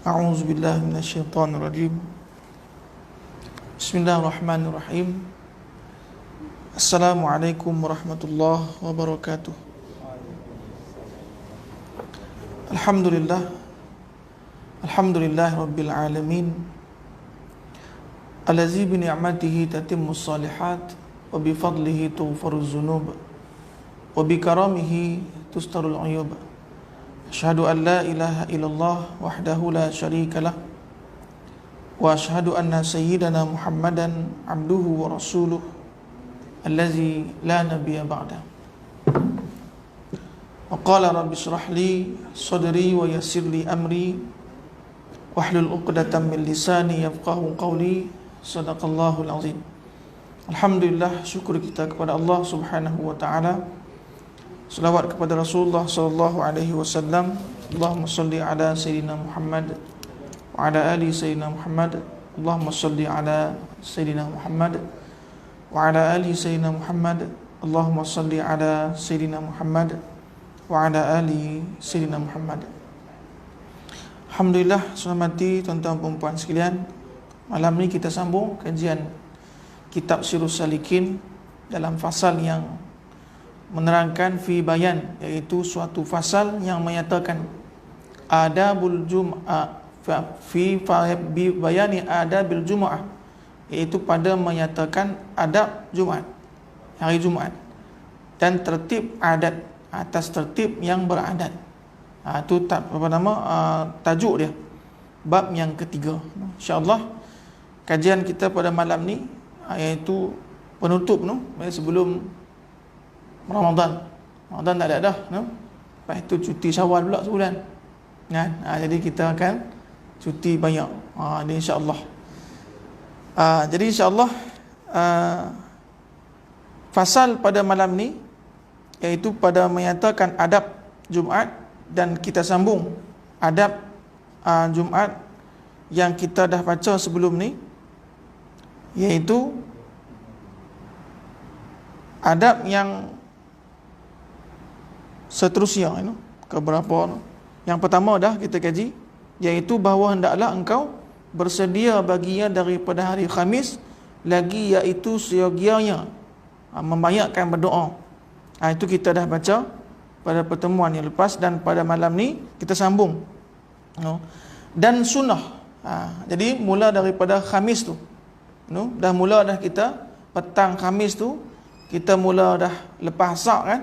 A'udzu billahi minasyaitonir rajim. Bismillahirrahmanirrahim. Assalamualaikum warahmatullahi wabarakatuh. Alhamdulillahi rabbil alamin. Allazi bi ni'matihi tatimmus shalihat wa bi fadlihi tughfaruz dzunub wa bi karamihi tustarul 'uyub. Asyhadu an la ilaha illallah wahdahu la syarika lah wa asyhadu anna sayyidana Muhammadan abduhu wa rasuluh allazi la nabiyya ba'da. Wa qala rabbi shrah li sadri wa yassir li amri wahlul 'uqdatam min lisani yafqahu qawli. Shadaqallahul azim. Alhamdulillah, syukur kita kepada Allah Subhanahu wa taala. Selawat kepada Rasulullah sallallahu alaihi wasallam. Allahumma salli ala sayyidina Muhammad wa ala ali sayyidina Muhammad. Allahumma salli ala sayyidina Muhammad wa ala ali sayyidina Muhammad. Allahumma salli ala sayyidina Muhammad wa ala ali sayyidina Muhammad. Alhamdulillah, selamat tuan-tuan dan puan sekalian. Malam ni kita sambung kajian kitab Sirrus Salikin dalam fasal yang menerangkan fi bayan, iaitu suatu fasal yang menyatakan adabul jum'ah, fi bayani adabil jum'ah, iaitu pada menyatakan adab Jumaat, hari Jumaat, dan tertib adat, atas tertib yang beradat. Itu tajuk dia, bab yang ketiga. InsyaAllah kajian kita pada malam ni iaitu penutup sebelum Ramadan tak ada dah, lepas itu cuti Syawal pula sebulan kan. Jadi kita akan cuti banyak ni insya-Allah. Jadi insya-Allah fasal pada malam ni iaitu pada menyatakan adab Jumaat, dan kita sambung adab Jumaat yang kita dah baca sebelum ni, iaitu adab yang seterusnya ke berapa. Yang pertama dah kita kaji, iaitu bahawa hendaklah engkau bersedia baginya daripada hari Khamis lagi, iaitu seyogianya membanyakkan berdoa. Itu kita dah baca pada pertemuan yang lepas, dan pada malam ni kita sambung. Dan sunnah, jadi mula daripada Khamis tu, dah mula dah kita petang Khamis tu, kita mula dah lepas asar kan.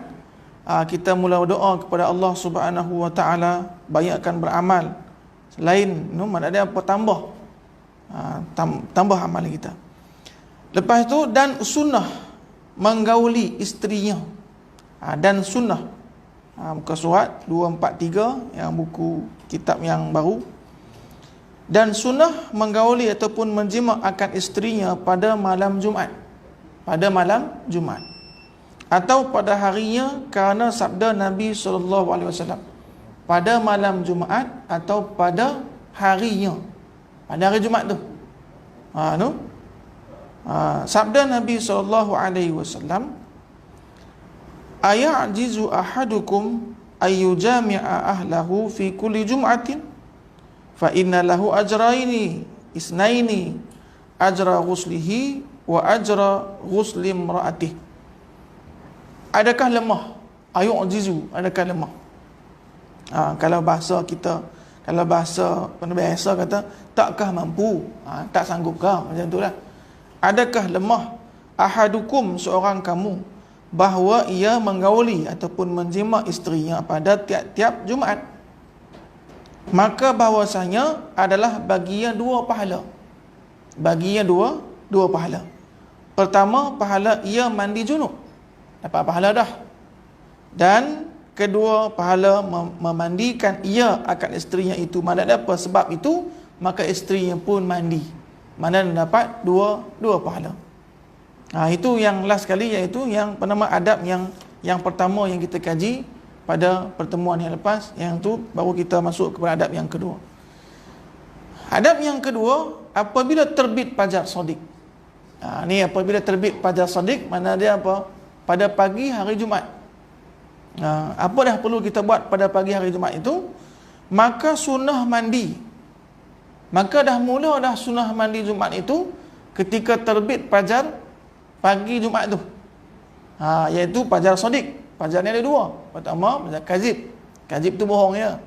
Kita mula berdoa kepada Allah Subhanahu wa taala, banyakkan beramal selain mana ada apa tambah amal kita. Lepas tu, dan sunnah menggauli isterinya, dan sunnah muka surat 243 yang buku kitab yang baru. Dan sunnah menggauli ataupun menjima akan isterinya pada malam Jumaat, atau pada harinya, kerana sabda Nabi SAW, pada malam Jumaat atau pada harinya, pada hari Jumaat tu. Sabda Nabi SAW, ayajizu ahadukum ayyujami'a ahlahu fi kulli jum'atin fa inna lahu ajraini isnaini, ajra ghuslihi wa ajra ghusli imra'atihi. Adakah lemah? Ayu'jizu, adakah lemah? Kalau bahasa kita, kalau bahasa biasa kata, takkah mampu? Tak sanggupkah? Macam itulah. Adakah lemah ahadukum, seorang kamu, bahawa ia menggauli ataupun menjima isterinya pada tiap-tiap Jumaat? Maka bahawasanya adalah baginya dua pahala. Baginya dua pahala. Pertama, pahala ia mandi junub, dapat pahala dah. Dan kedua, pahala memandikan ia akan isterinya itu. Mana apa sebab itu, maka isterinya pun mandi, mana dapat dua pahala. Itu yang last kali, iaitu yang bernama adab yang pertama yang kita kaji pada pertemuan yang lepas. Yang tu baru kita masuk kepada adab yang kedua. Adab yang kedua, apabila terbit fajar shadiq. Ni apabila terbit fajar shadiq, mana dia apa? Pada pagi hari Jumaat. Apa dah perlu kita buat pada pagi hari Jumaat itu? Maka sunnah mandi maka dah mula dah sunnah mandi Jumaat itu ketika terbit fajar pagi Jumaat tu. Iaitu fajar sodik. Fajar ni ada dua. Pertama, fajar kazib. Kazib tu bohong ya.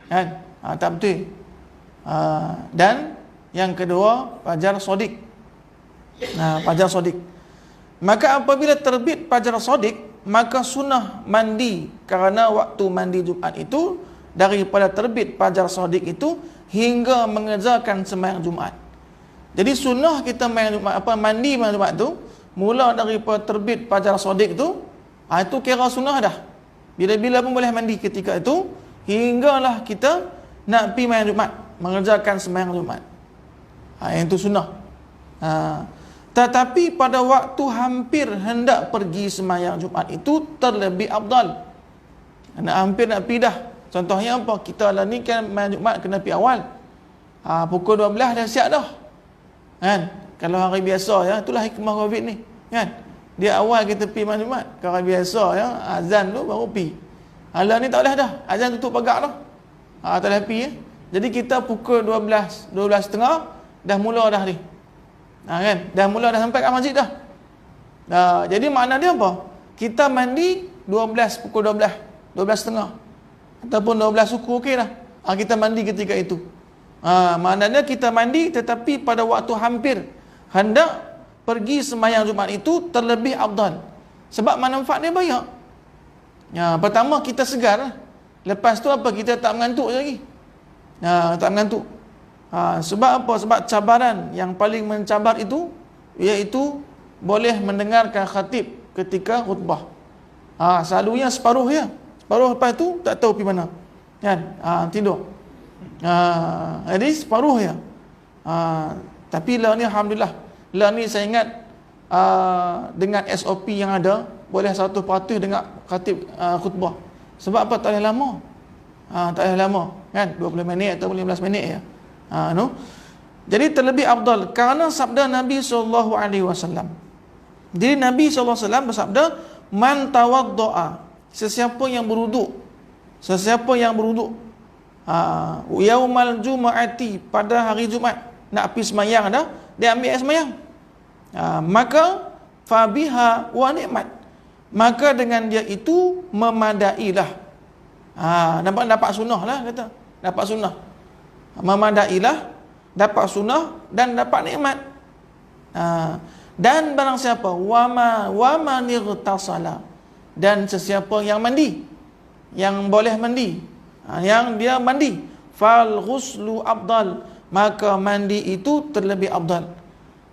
Kan? Tak betul. Dan yang kedua, fajar sodik. Fajar sodik. Maka apabila terbit fajar sodik, maka sunnah mandi kerana waktu mandi Jumaat itu daripada terbit fajar sodik itu hingga mengerjakan sembahyang Jumaat. Jadi sunnah kita mandi malam Jumaat tu mula daripada terbit fajar sodik tu, itu kira sunnah dah. Bila-bila pun boleh mandi ketika itu hinggalah kita nak pergi malam Jumaat, mengerjakan sembahyang Jumaat. Yang itu sunnah. Tetapi pada waktu hampir hendak pergi sembahyang Jumaat itu terlebih afdal. Hampir nak pergi dah. Contohnya apa? Kita lah ni kan malam Jumaat kena pergi awal. Pukul 12 dah siap dah. Kan? Kalau hari biasa ya, itulah hikmah Covid ni. Kan? Dia awal kita pergi malam Jumaat. Kalau hari biasa ya, azan tu baru pergi. Alah ni tak boleh dah. Azan tutup pagak dah. Tak boleh pergi ya. Jadi kita pukul 12.30 dah mula dah ni. Kan? Dah mula dah sampai kat masjid dah. Jadi makna dia apa? Kita mandi pukul 12.30 ataupun 12 suku okey dah. Kita mandi ketika itu. Maknanya kita mandi tetapi pada waktu hampir hendak pergi sembahyang Jumaat itu terlebih afdal. Sebab manfaat dia banyak. Pertama kita segar. Lepas tu apa? Kita tak mengantuk lagi. Tak mengantuk. Sebab apa? Sebab cabaran yang paling mencabar itu iaitu boleh mendengarkan khatib ketika khutbah. Selalunya separuh ya. Separuh lepas tu tak tahu pergi mana. Kan? Tidur. Jadi separuh ya. Tapi lah ni alhamdulillah. Lah ni saya ingat dengan SOP yang ada boleh 100% dengar khatib khutbah. Sebab apa? Tak boleh lama. Tak boleh lama. Kan? 20 minit atau 15 minit ya. No? Jadi terlebih afdal kerana sabda Nabi SAW. Jadi Nabi SAW bersabda, man tawaddo'a, sesiapa yang berwuduk, yaumal jum'ati, pada hari Jumaat nak pergi semayang dah, dia ambil air semayang, maka fabiha wa ni'mat, maka dengan dia itu memadailah. Dapat sunnah lah kata, dapat sunnah, memadailah, dapat sunnah dan dapat nikmat. Dan barang siapa wama nirtasala, dan sesiapa yang mandi, yang boleh mandi, yang dia mandi, fal ghuslu afdal, maka mandi itu terlebih afdal.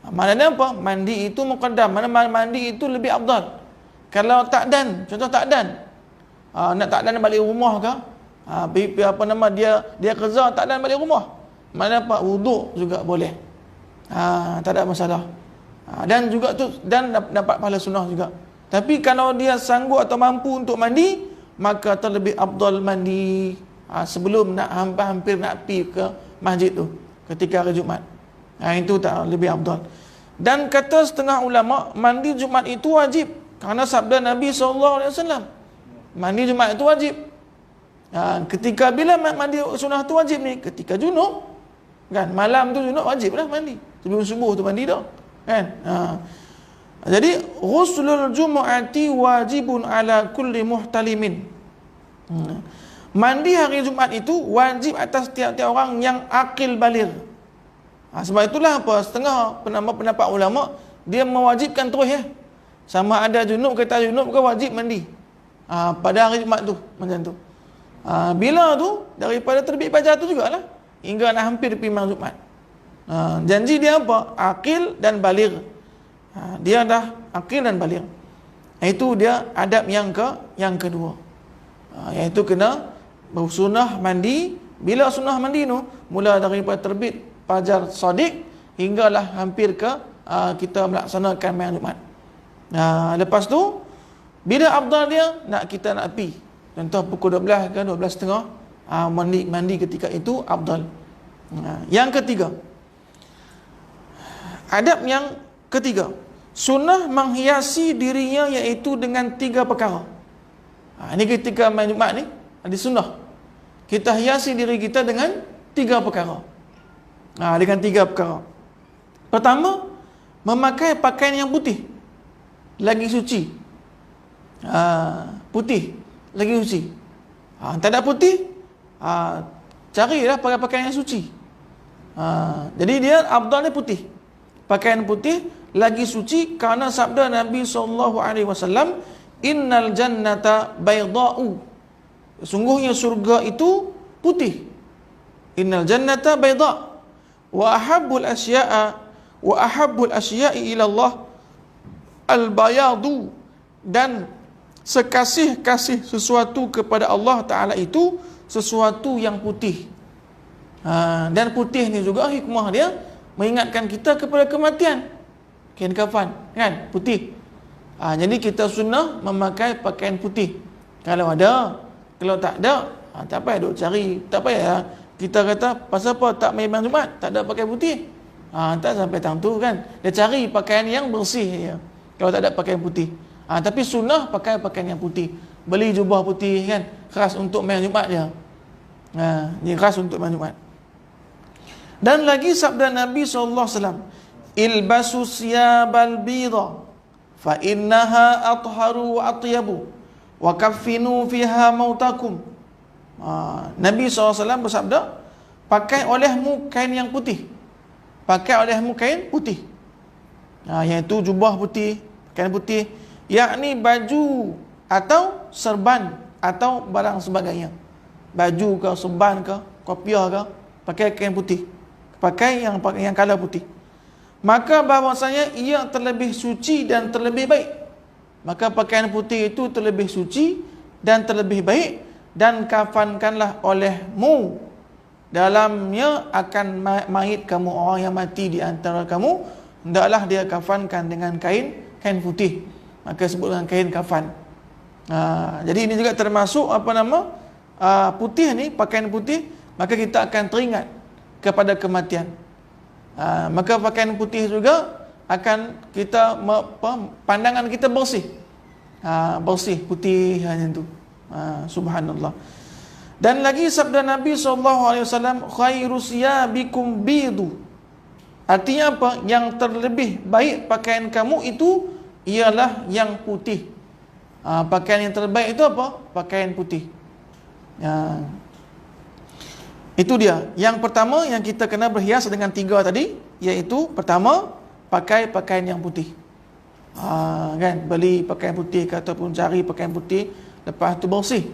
Maknanya apa? Mandi itu muqaddam, mandi itu lebih afdal. Kalau tak dan, contoh tak dan, nak tak dan balik rumah ke, dia kerja tak dan balik rumah, mana apa? Wuduk juga boleh. Tak ada masalah. Dan juga tu, dan dapat pahala sunnah juga. Tapi kalau dia sanggup atau mampu untuk mandi, maka terlebih afdal mandi sebelum nak hampir nak pergi ke masjid tu ketika hari Jumaat. Itu tak lebih afdal. Dan kata setengah ulama, mandi Jumaat itu wajib kerana sabda Nabi SAW. Mandi Jumaat itu wajib. Ketika bila mandi sunnah tu wajib ni? Ketika junub. Kan? Malam tu junub wajib lah mandi. Sebelum subuh tu mandi dah. Kan? Jadi ghuslul jumu'ati wajibun ala kulli muhtalimin. Mandi hari Jumaat itu wajib atas tiap-tiap orang yang akil baligh. Sebab itulah apa, setengah pendapat ulama dia mewajibkan terus ya. Sama ada junub ke tak junub ke wajib mandi. Pada hari Jumaat tu macam tu. Bila tu daripada terbit fajar tu jugalah hingga nak hampir pergi malam Jumaat. Janji dia apa? Akil dan baligh. Dia dah akil dan baligh. Itu dia adab yang kedua. Iaitu kena bersunnah mandi. Bila sunnah mandi tu mula daripada terbit fajar shadiq hinggalah hampir ke kita melaksanakan malam Jumaat. Lepas tu bila afdal dia kita nak pergi. Contoh pukul 12 ke 12.30 mandi ketika itu afdal. Yang ketiga, adab yang ketiga, sunnah menghiasi dirinya iaitu dengan 3 perkara. Ini ketika malam Jumaat ni ada sunnah. Kita hiasi diri kita dengan 3 perkara. Dengan 3 perkara. Pertama, memakai pakaian yang putih, lagi suci. Putih, lagi suci. Tak ada putih, carilah pakai pakaian yang suci. Jadi dia afdal ni putih. Pakaian putih lagi suci, kerana sabda Nabi SAW, innal jannata bayda'u, sungguhnya surga itu putih. Innal jannata bayda' wa ahabbul asya'i ila Allah al-bayadu, dan sekasih-kasih sesuatu kepada Allah Ta'ala itu sesuatu yang putih. Dan putih ni juga hikmah dia mengingatkan kita kepada kematian. Kain kafan kan putih. Jadi kita sunnah memakai pakaian putih kalau ada. Kalau tak ada, tak payah duk cari. Tak payah kita kata pasal apa tak main Jumaat tak ada pakai putih. Tak sampai tang tu kan. Dia cari pakaian yang bersih ya, kalau tak ada pakaian putih. Tapi sunnah pakai pakaian yang putih. Beli jubah putih kan, khas untuk main Jumaat dia. Ini khas untuk main Jumaat. Dan lagi sabda Nabi SAW, ilbasu siyabal bidha fa innaha atharu wa atyabu wa kaffinu fiha mautakum. Nabi SAW bersabda, pakai olehmu kain yang putih. Pakai olehmu kain putih. Iaitu jubah putih, kain putih, yakni baju atau serban atau barang sebagainya. Baju ke, serban ke, kopiah ke, pakai kain putih. Pakai yang color putih. Maka bahawasanya ia terlebih suci dan terlebih baik. Maka pakaian putih itu terlebih suci dan terlebih baik, dan kafankanlah olehmu dalamnya akan mayit kamu, orang yang mati di antara kamu, hendaklah dia kafankan dengan kain putih. Maka sebut dengan kain kafan. Jadi ini juga termasuk putih ni, pakaian putih, maka kita akan teringat kepada kematian. Maka pakaian putih juga akan kita pandangan kita bersih. Bersih putih hanya itu. Subhanallah. Dan lagi sabda Nabi SAW, khairu siyabikum bidu. Artinya apa? Yang terlebih baik pakaian kamu itu ialah yang putih. Pakaian yang terbaik itu apa? Pakaian putih. Itu dia. Yang pertama yang kita kena berhias dengan 3 tadi, iaitu pertama, pakai pakaian yang putih. Kan, beli pakaian putih ataupun cari pakaian putih, lepas tu bersih.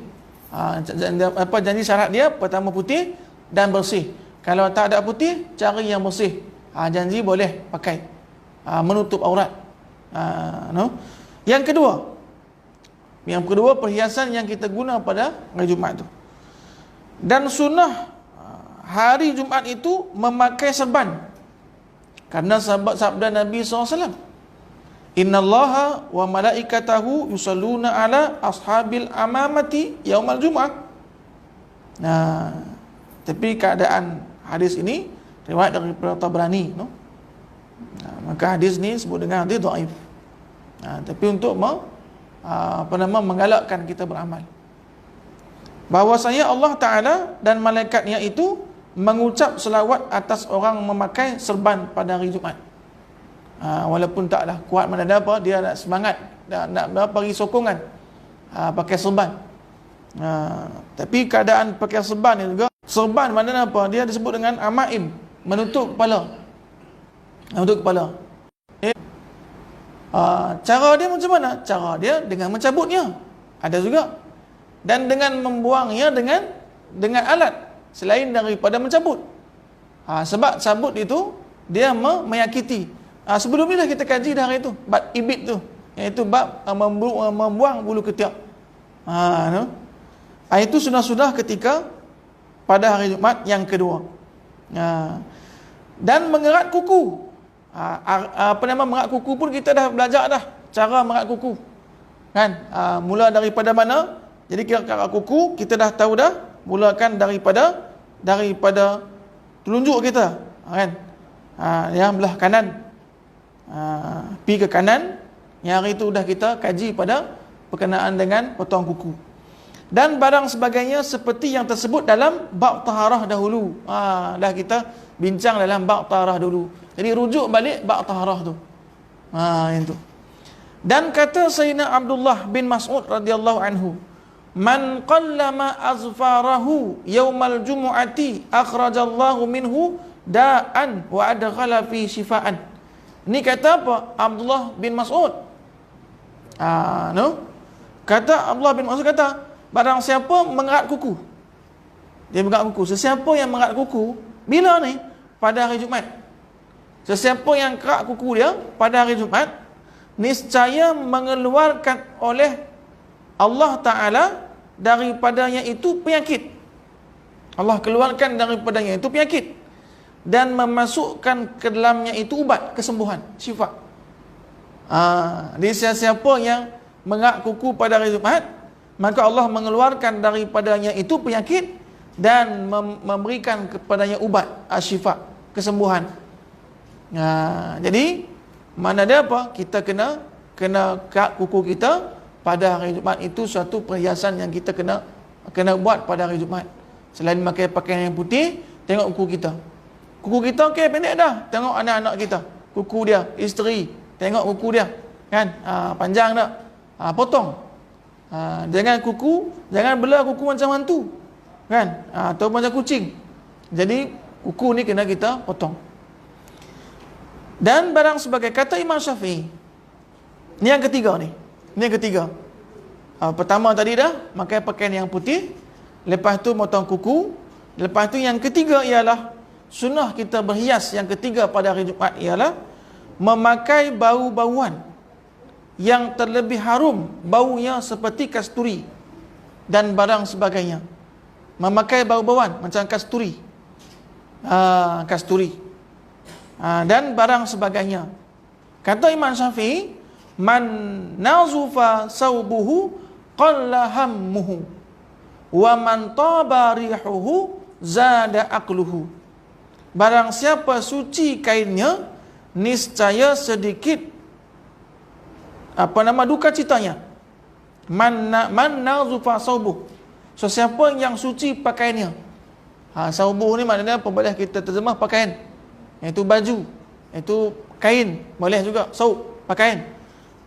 Janji syarat dia pertama putih dan bersih. Kalau tak ada putih, cari yang bersih. Janji boleh pakai, menutup aurat. Yang kedua perhiasan yang kita guna pada hari Jumaat tu. Dan sunnah hari Jumaat itu memakai serban, karena sabda Nabi SAW, innallaha wa malaikatahu yusalluna ala ashabil amamati yaumal Jumaat. Tapi keadaan hadis ini riwayat dari Tabrani, maka hadis ni sebut dengan hadis dhaif. Tapi untuk menggalakkan kita beramal, bahwasanya Allah Ta'ala dan malaikatnya itu mengucap selawat atas orang memakai serban pada hari Jumaat. Walaupun taklah kuat mana apa, dia nak semangat, nak bagi sokongan pakai serban. Tapi keadaan pakai serban ni juga, serban mana apa, dia disebut dengan amaim, menutup kepala. Cara dia macam mana? Cara dia dengan mencabutnya, ada juga, dan dengan membuangnya dengan alat selain daripada mencabut. Sebab cabut itu dia menyakiti. Sebelum ni dah kita kaji dah hari itu, bab ibit tu, iaitu bab membuang bulu ketiak. Itu sudah ketika pada hari Jumaat yang kedua. Dan mengerat kuku. Mengerat kuku pun kita dah belajar dah cara mengerat kuku. Kan? Mula daripada mana? Jadi kerat kuku kita dah tahu dah, mulakan daripada telunjuk kita, kan? Yang belah kanan, pi ke kanan. Yang hari itu dah kita kaji pada berkenaan dengan potong kuku dan barang sebagainya seperti yang tersebut dalam bab taharah dahulu. Dah kita bincang dalam bab taharah dulu. Jadi rujuk balik bab taharah tu. Yang tu. Dan kata Sayyidina Abdullah bin Mas'ud radhiyallahu anhu, "Man qallama azfarahu yaumal jumu'ati akhrajallahu minhu da'an wa adkhala fi shifaan." Ni kata apa? Abdullah bin Mas'ud. Kata Abdullah bin Mas'ud kata, barang siapa mengerat kuku. Dia mengerat kuku. Sesiapa yang mengerat kuku, bila ni? Pada hari Jumaat. Sesiapa yang kerat kuku dia pada hari Jumaat, niscaya mengeluarkan oleh Allah Ta'ala daripadanya itu penyakit. Allah keluarkan daripadanya itu penyakit. Dan memasukkan ke dalamnya itu ubat, kesembuhan, syifa. Jadi siapa yang mengerat kuku pada hari Jumaat, maka Allah mengeluarkan daripadanya itu penyakit dan memberikan kepadanya ubat, syifa, kesembuhan. Jadi mana ada apa? Kita kena kerat kuku kita pada hari Jumaat, itu suatu perhiasan yang kita kena buat pada hari Jumaat. Selain pakai pakaian yang putih, tengok kuku kita. Kuku kita okey, pendek dah. Tengok anak-anak kita, kuku dia, isteri, tengok kuku dia, kan? Panjang tak? Potong. Jangan belah kuku macam hantu, kan? Atau macam kucing. Jadi kuku ni kena kita potong. Dan barang sebagai kata Imam Syafi'i, ni yang ketiga ni. Ni yang ketiga. Pertama tadi dah pakai pakaian yang putih, lepas tu potong kuku, lepas tu yang ketiga ialah sunnah kita berhias yang ketiga pada hari Jumaat ialah memakai bau-bauan yang terlebih harum, baunya seperti kasturi dan barang sebagainya. Memakai bau-bauan macam kasturi, dan barang sebagainya. Kata Imam Syafi'i, man nazufa saubuhu qalla hammuhu wa man taba rihuhu zada aqluhu. Barang siapa suci kainnya, niscaya sedikit duka citanya. Man nazufa saubuh. So siapa yang suci pakaiannya. Saubuh ni maknanya apa? Boleh kita terjemah pakaian, iaitu baju, iaitu kain, boleh juga saub, pakaian.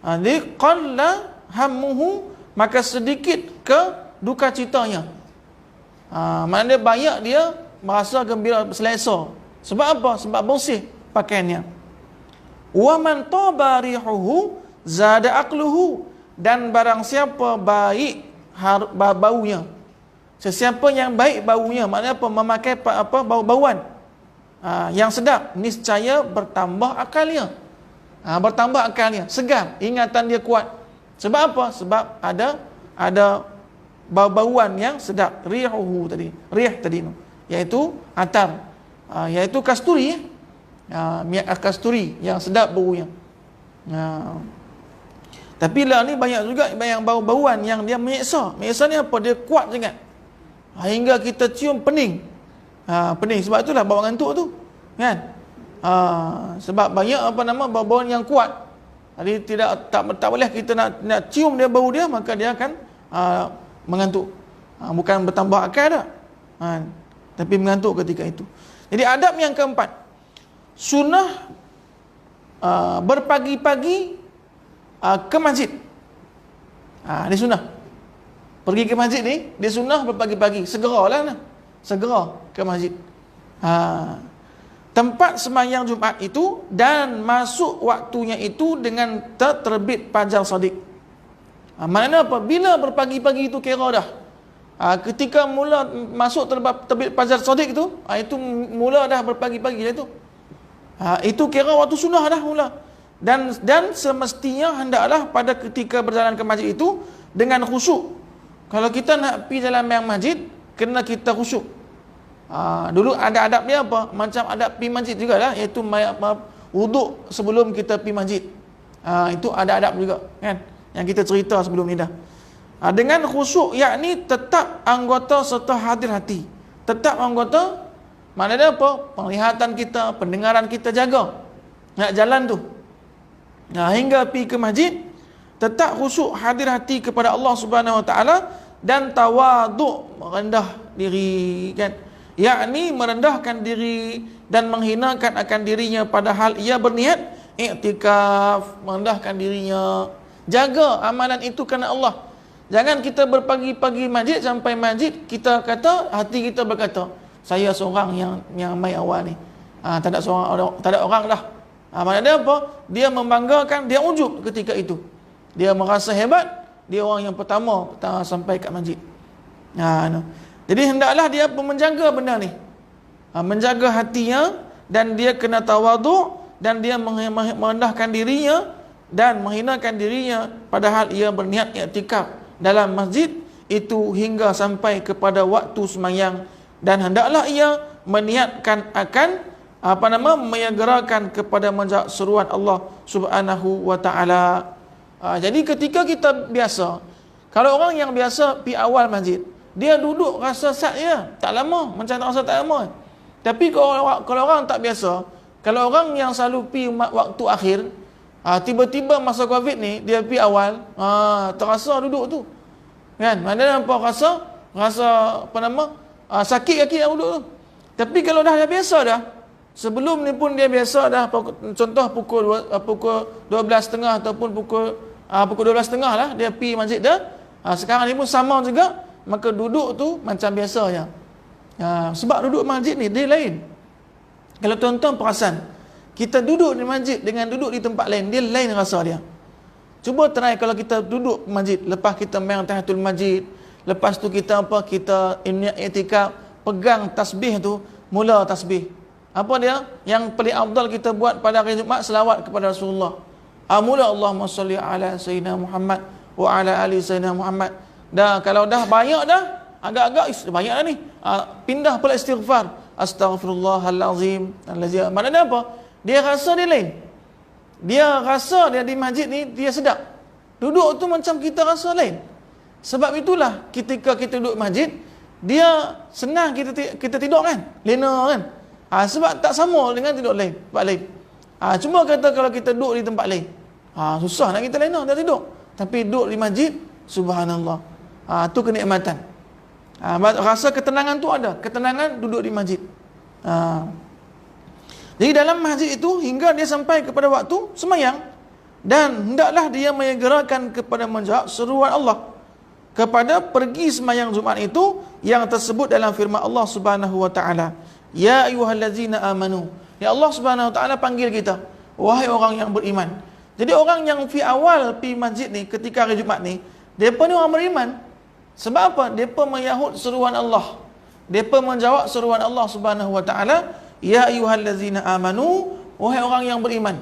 Jadi qalla hammuhu, maka sedikit ke duka citanya. Maknanya banyak dia merasa gembira, selesa. Sebab apa? Sebab bersih pakaiannya. Wa man taba rihuhu zada aqluhu, dan barang siapa baik baunya. Sesiapa yang baik baunya, maknanya apa? Memakai bau-bauan yang sedap, niscaya bertambah akalnya. Bertambah akalnya, segar, ingatan dia kuat. Sebab apa? Sebab ada bau-bauan yang sedap. Rihuhu tadi, rih tadi, iaitu atar, iaitu kasturi, minyak kasturi yang sedap baunya. Tapi lah ni banyak juga yang bau-bauan yang dia menyeksa. Menyeksa ni apa? Dia kuat sangat, hingga kita cium pening. Pening, sebab itulah bawa ngantuk tu, kan? Sebab banyak bau-bauan yang kuat. Jadi tak boleh kita nak cium dia, bau dia, maka dia akan mengantuk. Bukan bertambah akal dah, tapi mengantuk ketika itu. Jadi adab yang keempat, sunnah berpagi-pagi ke masjid. Ini sunnah. Pergi ke masjid ni, dia sunnah berpagi-pagi. Segera ke masjid. Tempat sembahyang Jumaat itu, dan masuk waktunya itu dengan terbit fajar shadiq. Maknanya apa? Bila berpagi-pagi itu kira dah. Ketika mula masuk terbit fajar shadiq itu mula dah berpagi-pagi dah itu. Itu kira waktu sunnah dah mula. Dan semestinya hendaklah pada ketika berjalan ke masjid itu dengan khusyuk. Kalau kita nak pergi dalam masjid, kena kita khusyuk. Dulu ada adab dia apa? Macam adab pergi masjid jugalah, iaitu wuduk sebelum kita pergi masjid. Itu ada adab juga, kan? Yang kita cerita sebelum ni dah. Dengan khusyuk, yakni tetap anggota serta hadir hati. Tetap anggota, maknanya apa? Penglihatan kita, pendengaran kita jaga. Nak jalan tu. Hingga pergi ke masjid, tetap khusyuk, hadir hati kepada Allah Subhanahu Wa Taala, dan tawaduk, rendah diri, kan? yakni merendahkan diri dan menghinakan akan dirinya padahal ia berniat iktikaf, merendahkan dirinya. Jaga amalan itu kerana Allah. Jangan kita berpagi-pagi masjid sampai masjid kita kata, hati kita berkata, saya seorang yang mai awal ni. Tak ada orang dah. Maknanya apa? Dia membanggakan, dia ujub ketika itu. Dia merasa hebat, dia orang yang pertama sampai kat masjid. Jadi hendaklah dia pun menjaga benda ni. Menjaga hatinya, dan dia kena tawaduk, dan dia merendahkan dirinya dan menghinakan dirinya padahal ia berniat iktikaf dalam masjid itu hingga sampai kepada waktu sembahyang, dan hendaklah ia meniatkan akan menyegerakan kepada menjawab seruan Allah Subhanahu wa taala. Jadi ketika kita biasa, kalau orang yang biasa pi awal masjid, dia duduk rasa sat je, tak lama, macam tak rasa tak lama. Tapi kalau orang tak biasa, kalau orang yang selalu pi waktu akhir, tiba-tiba masa Covid ni dia pi awal, terasa duduk tu. Kan? Mana nampak rasa sakit kaki yang duduk tu. Tapi kalau dah biasa dah, sebelum ni pun dia biasa dah, contoh pukul 12.30 ataupun pukul 12.30 lah dia pi masjid dah. Sekarang ni pun sama juga, maka duduk tu macam biasanya. Sebab duduk masjid ni dia lain. Kalau tuan-tuan perasan, kita duduk di masjid dengan duduk di tempat lain, dia lain rasa dia. Cuba try kalau kita duduk masjid, lepas kita main tahiyatul masjid, lepas tu kita kita niat i'tikaf, pegang tasbih tu, mula tasbih. Apa dia? Yang paling afdal kita buat pada hari Jumaat, selawat kepada Rasulullah. Mula Allahumma salli ala sayyidina Muhammad wa ala ali sayyidina Muhammad. Dah kalau dah banyak dah, agak-agak banyak dah ni. Pindah pula istighfar. Astaghfirullahalazim. Maknanya apa? Dia rasa dia lain. Dia rasa dia di masjid ni dia sedap. Duduk tu macam kita rasa lain. Sebab itulah ketika kita duduk masjid, dia senang kita tidur kan? Lena kan? Sebab tak sama dengan tidur lain, tempat lain. Cuma kata kalau kita duduk di tempat lain, susah nak kita lena, dah tidur. Tapi duduk di masjid, subhanallah. Tu kenikmatan. Rasa ketenangan tu ada, ketenangan duduk di masjid. Jadi dalam masjid itu hingga dia sampai kepada waktu sembahyang, dan hendaklah dia menyegerakan kepada menjawab seruan Allah kepada pergi sembahyang Jumaat itu yang tersebut dalam firman Allah Subhanahu wa taala, ya ayyuhallazina amanu. Ya Allah Subhanahu wa taala panggil kita, wahai orang yang beriman. Jadi orang yang awal pi masjid ni ketika hari Jumaat ni, depa ni orang beriman. Sebab apa? Depa menyahut seruan Allah. Depa menjawab seruan Allah Subhanahu wa taala, ya ayyuhallazina amanu, wahai orang yang beriman.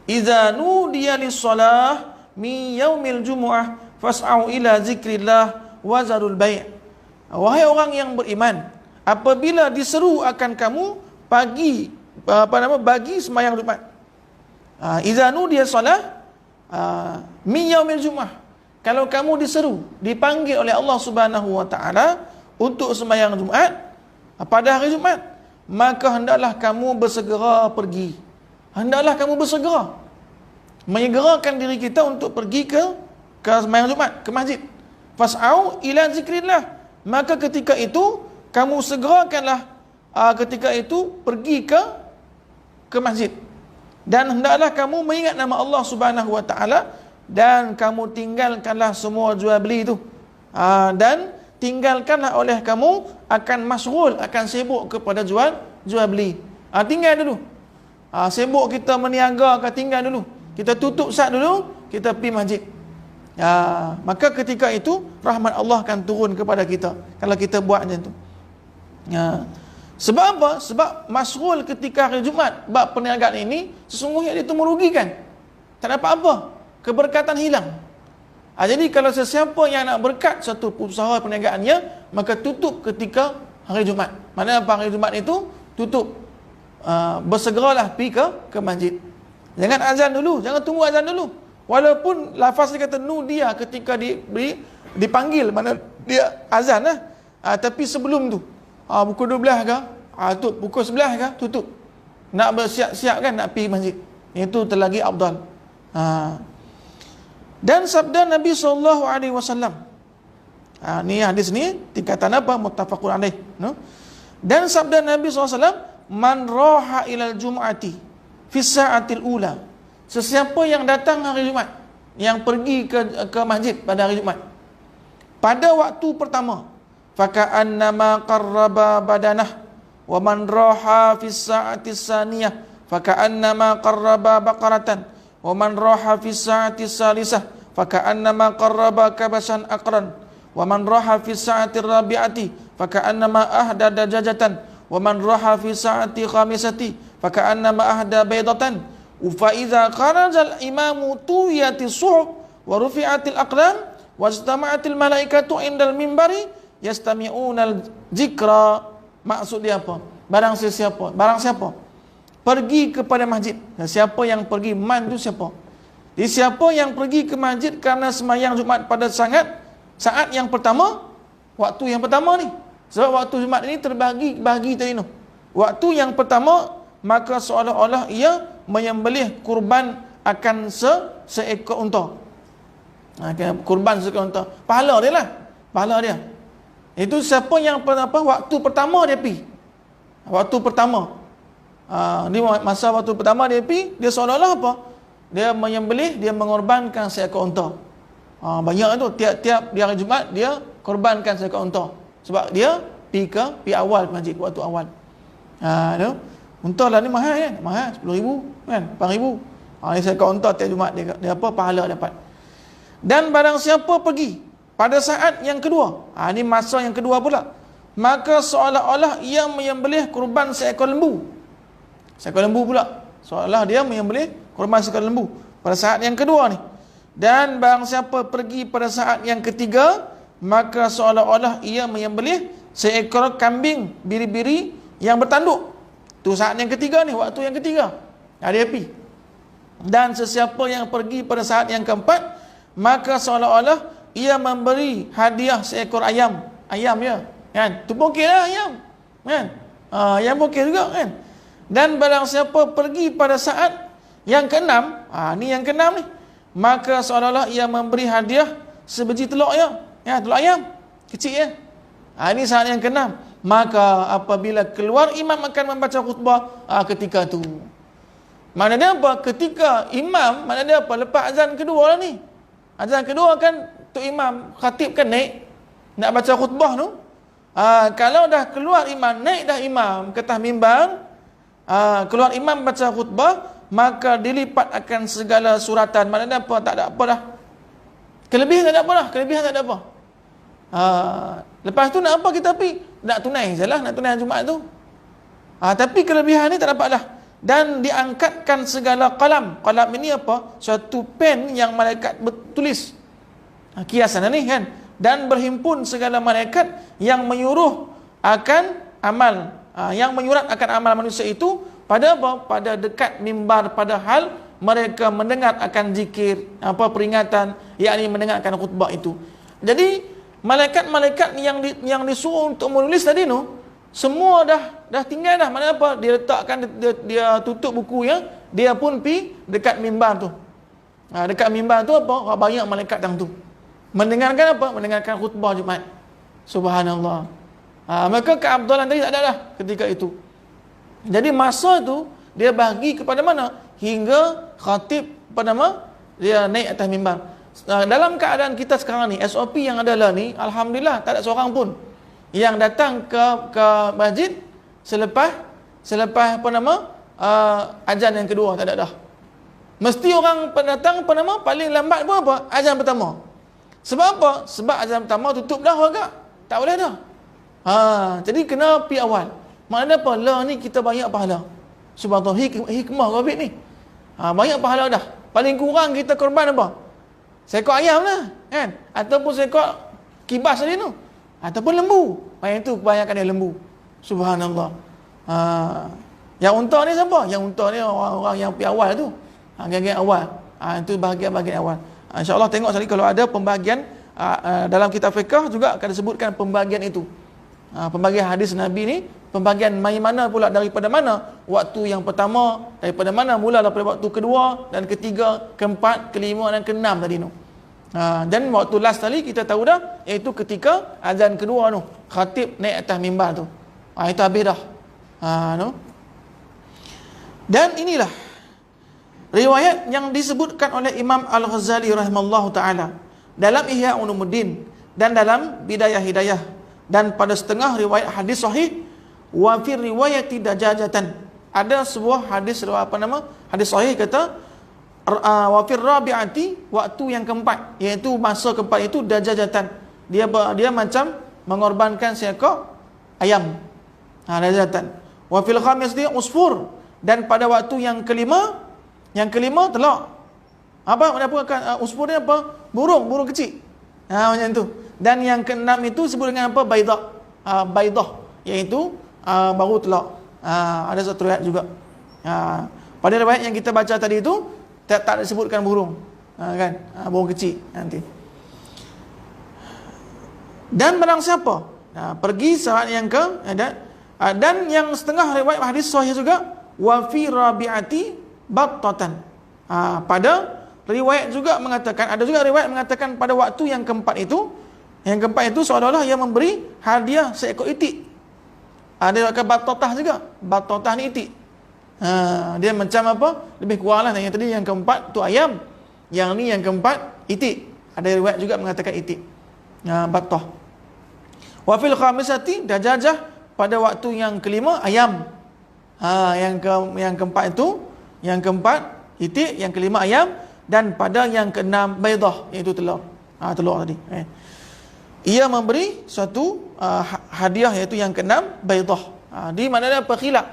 Idza nudiya lis-shalah min yaumil jumu'ah fas'au ila zikrillah wa zarul bai'. Wahai orang yang beriman, apabila diseru akan kamu bagi sembahyang Jumaat. Idza nudiya shalah min yaumil jumu'ah. Kalau kamu diseru, dipanggil oleh Allah Subhanahu wa taala untuk sembahyang Jumaat pada hari Jumaat, maka hendaklah kamu bersegera pergi. Hendaklah kamu bersegera menyegerakan diri kita untuk pergi ke sembahyang Jumaat, ke masjid. Fas'au ila zikrillah. Maka ketika itu kamu segerakanlah ketika itu pergi ke masjid. Dan hendaklah kamu mengingat nama Allah Subhanahu wa taala, dan kamu tinggalkanlah semua jual beli itu. Dan tinggalkanlah oleh kamu akan masghul, akan sibuk kepada jual beli. Tinggal dulu. Sibuk kita meniaga, tinggal dulu. Kita tutup sat dulu, kita pergi masjid. Maka ketika itu rahmat Allah akan turun kepada kita kalau kita buat macam tu. Sebab apa? Sebab masghul ketika hari Jumaat bab perniagaan ini sesungguhnya itu merugikan. Tak dapat apa. Keberkatan hilang. Jadi kalau sesiapa yang nak berkat satu usaha perniagaannya, maka tutup ketika hari Jumaat. Mana hari Jumaat itu tutup. Bersegeralah pergi ke masjid. Jangan azan dulu, jangan tunggu azan dulu. Walaupun lafaz dia kata nudia ketika dipanggil, mana dia azan lah. Tapi sebelum tu, pukul 12 ke, pukul 11 ke, tutup. Nak bersiap-siap kan, nak pergi masjid. Itu terlagi afdal. Dan sabda Nabi SAW, ni hadis ni tingkatan apa? Muttafaqun alaih, no? Dan sabda Nabi SAW, man raha ilal jum'ati fi sa'atil ula, sesiapa yang datang hari Jumaat, yang pergi ke masjid pada hari Jumaat pada waktu pertama, faka'annama qarraba badanah, wa man raha fi sa'atis saniyah faka'annama qarraba baqaratan, wa man raha fi sa'atis salisah faka'annama qarraba kabasan aqran, wa man raha fi sa'atir rabi'ati faka'annama ahda dajajatan, wa man raha fi sa'ati khamisati faka'annama ahda baydatan, fa idza kharajal imamu tuyati suhuf wa rufi'atil aqlam wa istama'atil malaikatu indal mimbari yastami'unal zikra. Maksud dia apa? Barang siapa pergi kepada masjid. Siapa yang pergi, man tu siapa? Jadi siapa yang pergi ke masjid kerana sembahyang Jumaat pada saat yang pertama, waktu yang pertama ni. Sebab waktu Jumaat ini terbagi tadi tu. Waktu yang pertama, maka seolah-olah ia menyembelih kurban akan seekor unta. Kurban seekor unta. Pahala dia lah. Pahala dia. Itu siapa yang waktu pertama dia pergi. Waktu pertama. Ni masa waktu pertama dia pergi, dia seolah-olah apa? Dia menyembelih, dia mengorbankan seekor unta. Banyak tu, tiap di hari Jumaat dia korbankan seekor unta. Sebab dia pergi awal masjid, waktu awal. Unta lah ni mahal kan? Mahal, 10,000 kan? 8,000. Ini seekor unta tiap Jumaat dia apa? Pahala dapat. Dan barang siapa pergi pada saat yang kedua, ini masa yang kedua pula, maka seolah-olah ia menyembelih kurban seekor lembu. Seekor lembu pula. Seolah dia menyembelih kurban seekor lembu pada saat yang kedua ni. Dan barang siapa pergi pada saat yang ketiga, maka seolah-olah ia menyembelih seekor kambing biri-biri yang bertanduk. Tu saat yang ketiga ni, waktu yang ketiga. Dia pergi. Dan sesiapa yang pergi pada saat yang keempat, maka seolah-olah ia memberi hadiah seekor ayam. Ayam ya, kan? Tu pun okey lah ayam, kan? Ayam pun okey juga, kan? Dan barang siapa pergi pada saat yang keenam, ni yang keenam ni, maka seolah-olah ia memberi hadiah sebiji telur ya, telur ayam kecil ya. Ini saat yang keenam. Maka apabila keluar imam akan membaca khutbah, ketika tu. Maknanya apa? Ketika imam, maknanya apa? Lepas azan kedua lah ni. Azan kedua kan tu imam, khatib kan naik nak baca khutbah tu. Kalau dah keluar imam, naik dah imam ke atas mimbar, keluar imam baca khutbah, maka dilipat akan segala suratan. Maknanya apa? Tak ada apa dah. Kelebihan tak ada apa dah. Kelebihan tak ada apa. Lepas tu nak apa kita pergi? Nak tunai je lah, nak tunai Jumaat tu. Tapi kelebihan ni tak dapat dah. Dan diangkatkan segala qalam. Qalam ini apa? Suatu pen yang malaikat bertulis. Kiasan ni kan. Dan berhimpun segala malaikat yang menyuruh akan amal, yang menyurat akan amal manusia itu pada apa? Pada dekat mimbar, padahal mereka mendengar akan zikir, peringatan, yakni mendengarkan khutbah itu. Jadi malaikat-malaikat yang disuruh untuk menulis tadi tu semua dah tinggal dah. Mana apa? Dia letakkan, dia tutup buku ya. Dia pun pi dekat mimbar tu. Dekat mimbar tu apa? Banyak malaikat tang tu. Mendengarkan apa? Mendengarkan khutbah Jumaat. Subhanallah. Maka keabdalan tadi tak ada dah ketika itu. Jadi masa tu dia bagi kepada mana? Hingga khatib dia naik atas mimbar. Dalam keadaan kita sekarang ni, SOP yang ada lah ni, alhamdulillah tak ada seorang pun yang datang ke masjid selepas azan yang kedua, tak ada dah. Mesti orang datang paling lambat pun apa? Azan pertama. Sebab apa? Sebab azan pertama tutup dah agak. Tak boleh dah. Jadi kena pi awal. Maknanya apa? Lah ni kita banyak pahala. Subhanallah, hikmah Rabbik ni. Banyak pahala dah. Paling kurang kita korban apa? Seekor ayam lah, kan? Ataupun seekor kibas tadi tu. Ataupun lembu. Yang itu kebanyakan dia lembu. Subhanallah. Yang unta ni siapa? Yang unta ni orang-orang yang pi awal tu. Geng-geng awal. Itu bahagian-bahagian awal. InsyaAllah tengok sekali kalau ada pembahagian dalam kitab fiqh juga akan disebutkan pembahagian itu. Pembahagian hadis Nabi ni, pembahagian main mana pula, daripada mana waktu yang pertama, daripada mana mula, daripada waktu kedua dan ketiga, keempat, kelima dan keenam tadi tu. Dan waktu last tadi kita tahu dah, iaitu ketika azan kedua tu, khatib naik atas mimbar tu. Itu habis dah. No? Dan inilah riwayat yang disebutkan oleh Imam Al-Ghazali rahimallahu taala dalam Ihya Ulumuddin dan dalam Bidayah Hidayah, dan pada setengah riwayat hadis sahih wa fi riwayati dajajatan. Ada sebuah hadis hadis sahih kata wa fi rabi'ati, waktu yang keempat, iaitu masa keempat itu dajajatan. Dia macam mengorbankan seekor ayam. Dajajatan. Wa fil khamisati usfur, dan pada waktu yang kelima telak. Usfur ni apa? Burung kecil. Macam tu. Dan yang keenam itu sebut dengan apa? Baidah, iaitu baru telak. Ada satu riwayat juga. Pada riwayat yang kita baca tadi itu tak disebutkan burung. Kan? Burung kecil nanti. Dan barang siapa pergi saat yang dan yang setengah riwayat hadis sahih juga wa fi rabi'ati battatan. Pada riwayat juga mengatakan, ada juga riwayat mengatakan pada waktu yang keempat itu seolah-olah ia memberi hadiah seekor itik. Ada kata battatah juga. Battatah ni itik. Dia macam apa? Lebih kurang lah. Yang tadi yang keempat tu ayam, yang ni yang keempat itik. Ada riwayat juga mengatakan itik. Battah. Wa fil khamisati dajajah, pada waktu yang kelima ayam. Yang keempat itu, yang keempat itik, yang kelima ayam, dan pada yang keenam baidah, iaitu telur. Telur tadi. Ia memberi suatu hadiah, iaitu yang keenam baidah. Di mana ada khilaf.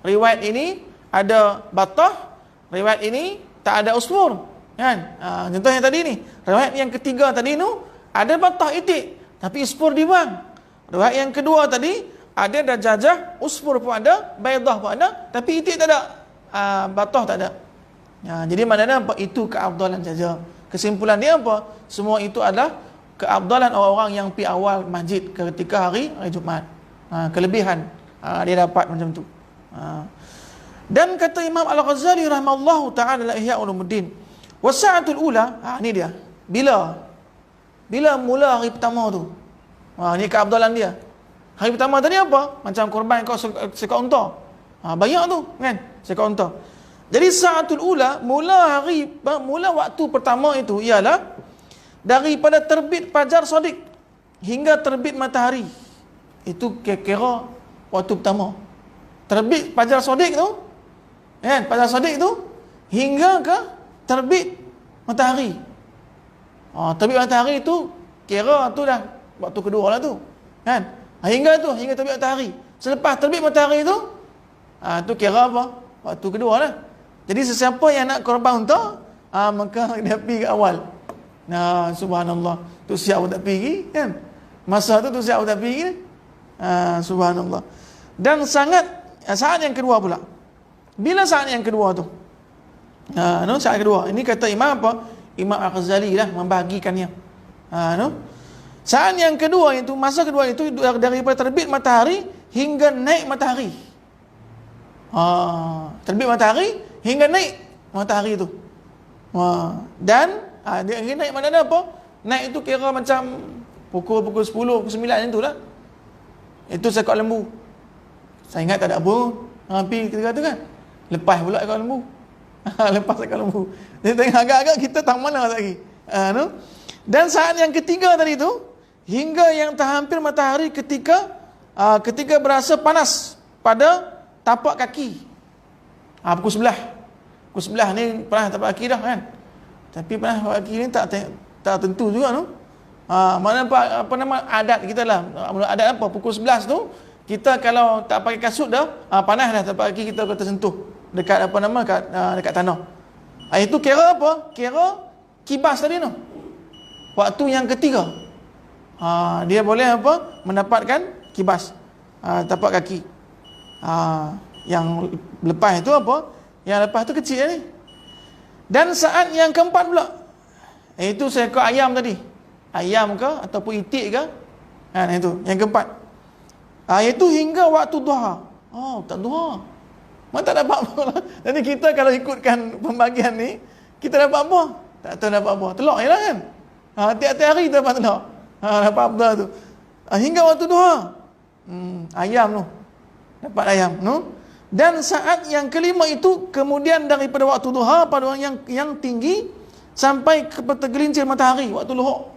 Riwayat ini ada battah, riwayat ini tak ada usfur, kan? Contoh yang tadi ni, riwayat yang ketiga tadi tu ada battah itik, tapi usfur dibuang. Riwayat yang kedua tadi ada dajajah, usfur pun ada, baidah pun ada, tapi itik tak ada, battah tak ada. Jadi maknanya apa? Itu keafdalan saja. Kesimpulan dia apa? Semua itu adalah keafdalan orang-orang yang pi awal masjid ketika hari Jumaat. Kelebihan dia dapat macam tu. Dan kata Imam Al-Ghazali rahimallahu taala dalam Ihya Ulumuddin, wasa'atul ula, ni dia. Bila mula hari pertama tu. Ni keafdalan dia. Hari pertama tadi apa? Macam korban kau seekor unta. Banyak tu, kan? Seekor unta. Jadi sa'atul ula, mula waktu pertama itu ialah daripada terbit fajar shadiq hingga terbit matahari. Itu kira waktu pertama. Terbit fajar shadiq tu, kan? Fajar shadiq tu hingga ke terbit matahari. Terbit matahari tu kira tu dah waktu kedua lah tu, kan? Hingga terbit matahari. Selepas terbit matahari tu, tu kira apa? Waktu kedua lah. Jadi sesiapa yang nak korban unta, maka dia pergi ke awal. Subhanallah. Tu siap tak pergi, kan? Masa tu siap tak pergi. Subhanallah. Dan saat yang kedua pula. Bila saat yang kedua tu? Saat kedua. Ini kata Imam apa? Imam Al-Ghazali lah membahagikannya. Saat yang kedua itu, masa kedua itu daripada terbit matahari hingga naik matahari. Terbit matahari hingga naik matahari tu. Dan dia naik mana apa? Naik itu kira macam pukul 10, pukul 9 macam tu lah. Itu seekor lembu. Saya ingat tak ada apa. Pergi ketika tu kan. Lepas pula ekor lembu. Lepas ekor lembu. Dia tengok agak-agak kita tak mana lagi. Dan saat yang ketiga tadi tu, hingga yang terhampir matahari ketika berasa panas pada tapak kaki. Pukul 11. Pukul 11 ni panas tapak kaki dah, kan? Tapi panas tapak kaki ni tak tentu juga tu. Mana apa nama adat kita lah. Adat apa? Pukul 11 tu kita kalau tak pakai kasut dah, panas dah tapak kaki kita tersentuh dekat dekat tanah. Itu kira apa? Kira kibas tadi tu. Waktu yang ketiga. Dia boleh apa? Mendapatkan kibas tapak kaki. Yang lepas itu apa? Yang lepas tu kecil ni. Dan saat yang keempat pula, itu seekor ayam tadi. Ayam ke ataupun itik ke? Itu yang keempat. Itu hingga waktu duha. Tak duha. Mana tak dapat apa lah. Jadi kita kalau ikutkan pembagian ni, kita dapat apa? Tak tahu dapat apa. Telur je lah, kan? Tiap-tiap hari kita dapat telur. Dapat apa tu? Hingga waktu duha. Ayam tu. dapat ayam, no? Dan saat yang kelima itu kemudian daripada waktu duha pada yang tinggi sampai ke tergelincir matahari waktu luhur.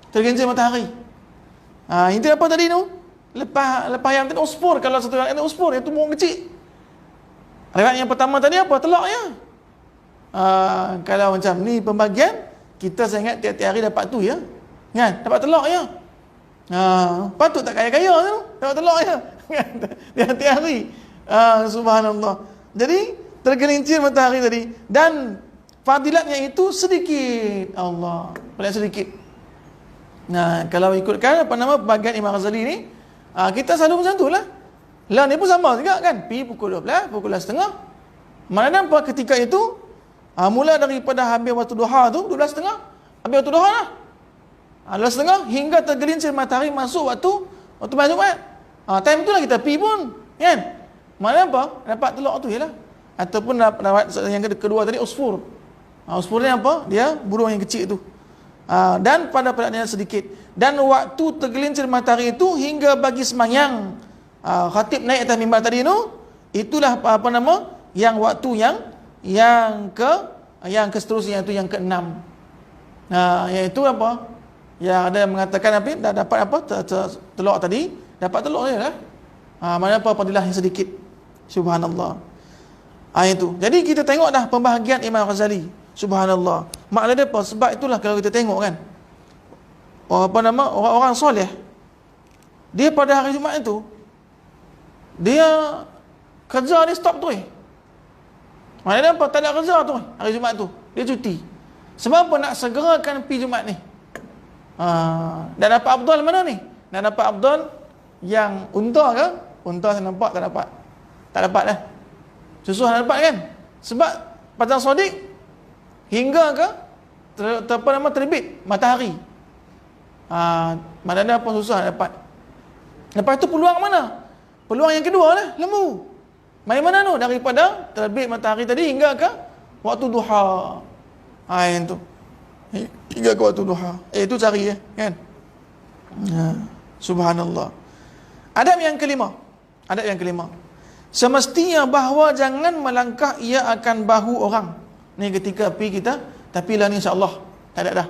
Tergelincir matahari. Itu apa tadi tu? Lepas yang tadi usfur, kalau satu yang usfur itu burung kecil. Riwayat yang pertama tadi apa? Telak ya. Kalau macam ni pembagian, kita saya ingat tiap-tiap hari dapat tu ya. Kan? Dapat telak ya. Patut tak kaya-kaya tu. Dapat telak ya. Tiap-tiap hari. Subhanallah. Jadi tergelincir matahari tadi dan fadilatnya itu sedikit. Allah, paling sedikit. Nah, kalau ikutkan bagian Imam Ghazali ni, kita selalu macam tu lah. Lah ni pun sama juga kan. Pergi pukul 12, pukul 12.30. Mana nampak ketika itu mula daripada habis waktu duha tu 12.30. Habis waktu duha lah. 12.30 hingga tergelincir matahari masuk waktu Jumaat. Time tu lah kita pergi pun, kan? Mana apa? Dapat telur tu ialah. Ataupun dapat yang kedua tadi usfur. Usfur ni apa? Dia burung yang kecil tu. Dan pada padahalnya sedikit. Dan waktu tergelincir matahari itu hingga bagi semayang khatib naik atas mimbar tadi tu, itulah yang waktu yang seterusnya itu yang ke-6. Iaitu apa? Yang ada yang mengatakan apa? Dah dapat apa? Telur tadi, dapat telur dia lah. Mana apa fadilah yang sedikit. Subhanallah. Itu. Jadi kita tengok dah pembahagian Imam Ghazali. Subhanallah. Makna dia apa? Sebab itulah kalau kita tengok kan, orang-orang soleh, dia pada hari Jumaat itu, dia kerja dia stop tu. Makna dia apa? Tak ada kerja tu hari Jumaat tu. Dia cuti. Sebab apa? Nak segerakan pergi Jumaat ni. Dan dapat Abdul mana ni? Dan dapat Abdul yang unta ke? Unta saya nampak tak dapat. Tak dapat lah. Susah nak dapat kan? Sebab Fajar Shadiq hingga ke terbit matahari. Mana apa susah nak dapat. Lepas tu peluang mana? Peluang yang kedua lah, lembu. Main mana tu? Daripada terbit matahari tadi hingga ke waktu duha. Yang tu. Hingga ke waktu duha. Itu cari kan? Subhanallah. Adab yang kelima. Semestinya bahawa jangan melangkah ia akan bahu orang. Ni ketika pergi kita, tapi lah ni insya-Allah tak ada dah.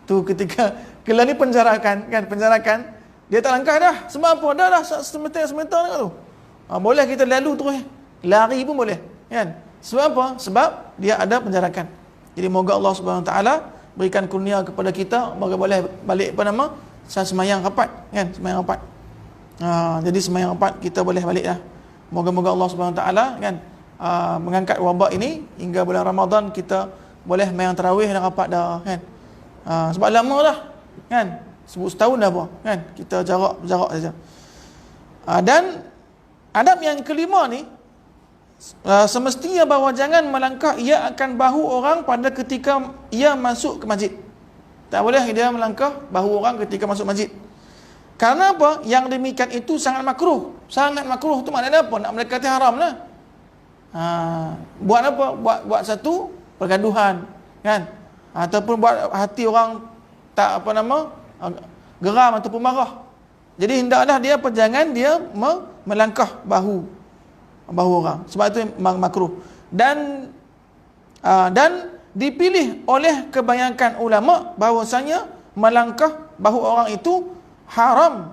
Tu ketika kelah ni penjarakan kan, dia tak langkah dah. Sebab apa? Dah semeter dekat tu. Boleh kita lalu terus. Lari pun boleh, kan? Sebab apa? Sebab dia ada penjarakan. Jadi moga Allah Subhanahu Wa Taala berikan kurnia kepada kita, moga boleh balik sembahyang rapat, kan? Sembahyang rapat. Jadi sembahyang rapat kita boleh balik dah. Moga-moga Allah Subhanahu Wa Taala kan mengangkat wabak ini hingga bulan Ramadan kita boleh sembahyang tarawih dan rapat dah, kan? Sebab lama dah, kan? Setahun dah apa, kan? Kita jarak saja. Dan adab yang kelima ni, semestinya bahawa jangan melangkah ia akan bahu orang pada ketika ia masuk ke masjid. Tak boleh dia melangkah bahu orang ketika masuk masjid. Karena apa? Yang demikian itu sangat makruh. Sangat makruh tu maknanya apa? Nak mendekati haram lah. Buat apa? Buat satu pergaduhan, kan? Ataupun buat hati orang tak geram ataupun marah. Jadi hendaklah dia jangan dia melangkah bahu orang. Sebab itu makruh. Dan dipilih oleh kebanyakan ulama bahawasanya melangkah bahu orang itu haram.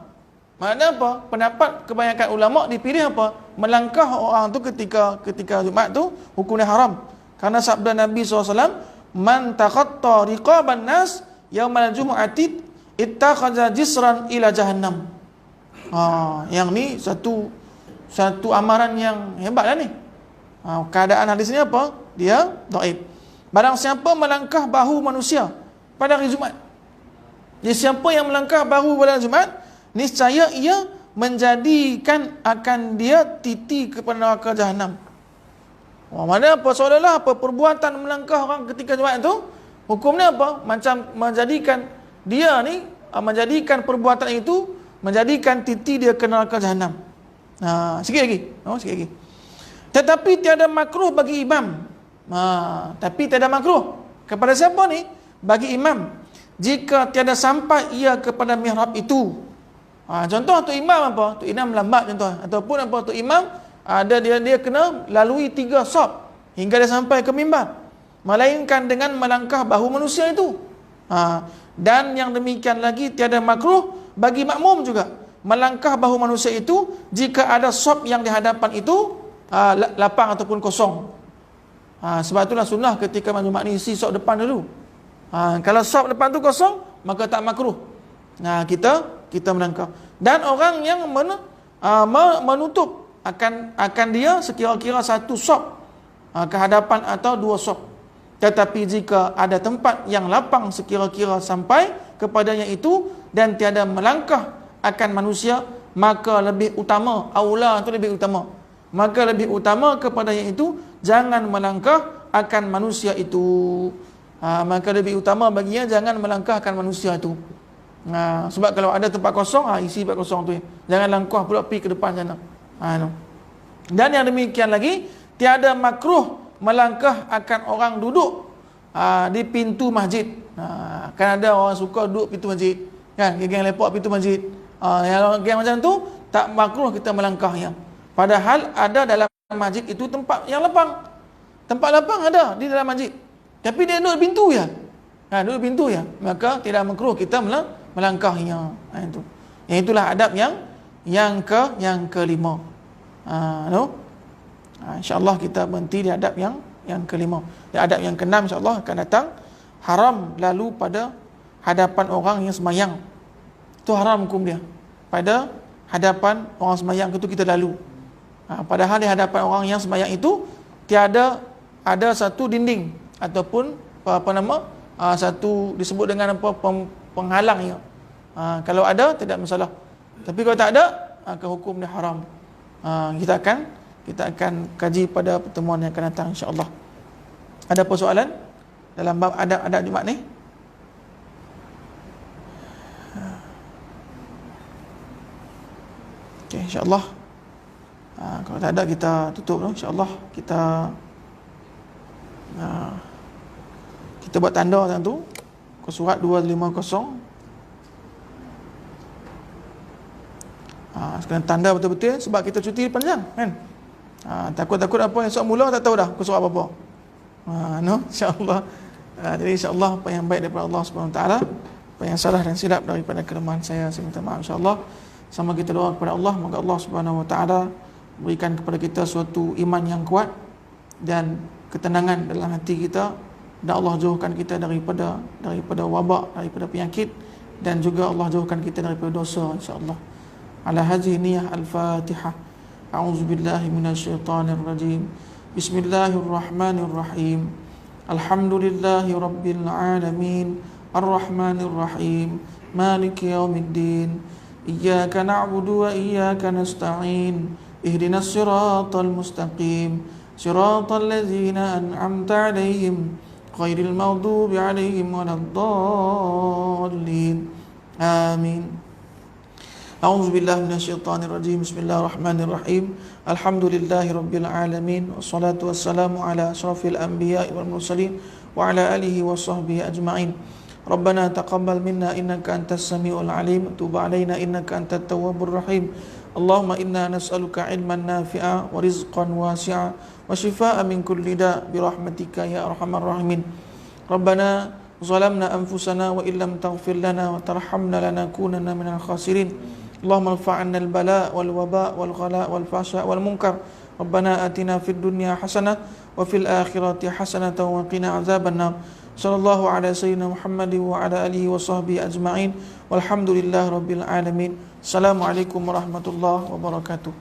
Maknanya apa? Pendapat kebanyakan ulama dipilih apa? Melangkah orang tu ketika Jumaat tu hukumnya haram. Karena sabda Nabi SAW, man taqatta riqaban nas yaumal jumu'ati ittakhadha jisran ila jahannam. Yang ni satu amaran yang hebat lah ni. Keadaan hadis ni apa? Dia dhaif. Barang siapa melangkah bahu manusia pada hari Jumaat, jadi siapa yang melangkah bahu pada Jumaat, niscaya ia menjadikan akan dia titi kepada neraka Jahannam. Mana apa? Seolah-olah apa perbuatan melangkah orang ketika Jumaat itu hukumnya apa? Macam menjadikan dia ni, menjadikan perbuatan itu menjadikan titi dia ke neraka Jahannam. Sikit lagi. Tetapi tiada makruh bagi imam. Tapi tiada makruh kepada siapa ni? Bagi imam, jika tiada sampai ia kepada mihrab itu. Contoh Tok Imam apa? Tok Imam lambat contoh. Ataupun apa, Tok Imam ada dia kena lalui 3 sop hingga dia sampai ke mimbar. Melainkan dengan melangkah bahu manusia itu. Dan yang demikian lagi tiada makruh bagi makmum juga melangkah bahu manusia itu jika ada sop yang di hadapan itu lapang ataupun kosong. Sebab itulah sunnah ketika makmum ni isi sop depan dulu. Kalau sop depan tu kosong, maka tak makruh. Kita melangkah. Dan orang yang menutup akan dia sekira-kira 1 sop ke hadapan atau 2 sop. Tetapi jika ada tempat yang lapang sekira-kira sampai kepadanya itu dan tiada melangkah akan manusia, maka lebih utama, aula itu lebih utama, maka lebih utama kepadanya itu jangan melangkah akan manusia itu. Maka lebih utama baginya jangan melangkah akan manusia itu. Sebab kalau ada tempat kosong, isi tempat kosong tu. Jangan langkah pula pergi ke depan sana. Dan yang demikian lagi, tiada makruh melangkah akan orang duduk di pintu masjid. Kan ada orang suka duduk pintu masjid, kan, geng-geng lepak pintu masjid. Yang geng macam tu tak makruh kita melangkahnya. Padahal ada dalam masjid itu tempat yang lapang. Tempat lapang ada di dalam masjid. Tapi dia duduk pintu ya. Duduk pintu ya. Maka tidak makruh kita melangkahnya. Itu. Yang itulah adab yang kelima. InsyaAllah kita berhenti di adab yang kelima. Di adab yang keenam insyaAllah akan datang. Haram lalu pada hadapan orang yang semayang. Itu haram hukum dia. Pada hadapan orang semayang itu kita lalu. Padahal di hadapan orang yang semayang itu tiada ada satu dinding ataupun satu disebut dengan penghalangnya. Kalau ada tidak masalah. Tapi kalau tak ada, hukum dia haram. Kita akan kaji pada pertemuan yang akan datang insya-Allah. Ada persoalan dalam bab adab-adab Jumaat ni? Okey, insya-Allah. Kalau tak ada kita tutup dulu insya-Allah. Kita buat tanda macam tu. Surat 250. Sekarang tanda betul-betul sebab kita cuti panjang kan. Takut-takut apa esok mula tak tahu dah surat apa-apa. Insya-Allah. Jadi insya-Allah apa yang baik daripada Allah Subhanahu Wa Taala, apa yang salah dan silap daripada kelemahan saya minta maaf insya-Allah. Sama kita doa kepada Allah, moga Allah Subhanahu Wa Taala berikan kepada kita suatu iman yang kuat dan ketenangan dalam hati kita, dan Allah jauhkan kita daripada wabak, daripada penyakit, dan juga Allah jauhkan kita daripada dosa insya-Allah. Ala hadhihi niyyah al-Fatihah. A'udzubillahi minasyaitonir rajim. Bismillahirrahmanirrahim. Alhamdulillahi rabbil alamin. Arrahmanir rahim. Maliki yaumiddin. Iyyaka na'budu wa iyyaka nasta'in. Ihdinas siratal mustaqim. Siratal ladzina an'amta 'alaihim ghairil maghdubi 'alaihim waladdallin. Amin. A'udzu billahi minasyaitonir rajim. Bismillahirrahmanirrahim. Alhamdulillahi rabbil alamin. Wassalatu wassalamu ala asyrafil anbiya'i wal mursalin wa ala alihi wa sahbihi ajma'in. Rabbana taqabbal minna innaka antas samiul alim. Tub 'alaina innaka antat tawwabur rahim. Allahumma inna nas'aluka ilman nafi'a wa rizqan wasi'a wa shifaa'an min kulli da' bi rahmatika ya arhamar rahimin. Rabbana zalamna anfusana wa illam taghfir lana wa tarhamna lanakunanna minal khasirin. Allahumma irfa'anna al-bala' wal waba' wal ghala' wal fahsya' wal munkar. Rabbana atina fid dunya hasanah wa fil akhirati hasanah wa qina azaban nar. Sallallahu ala sayyidina Muhammad wa ala alihi wa sahbihi ajma'in. Walhamdulillahi rabbil alamin. Assalamualaikum warahmatullahi wabarakatuh.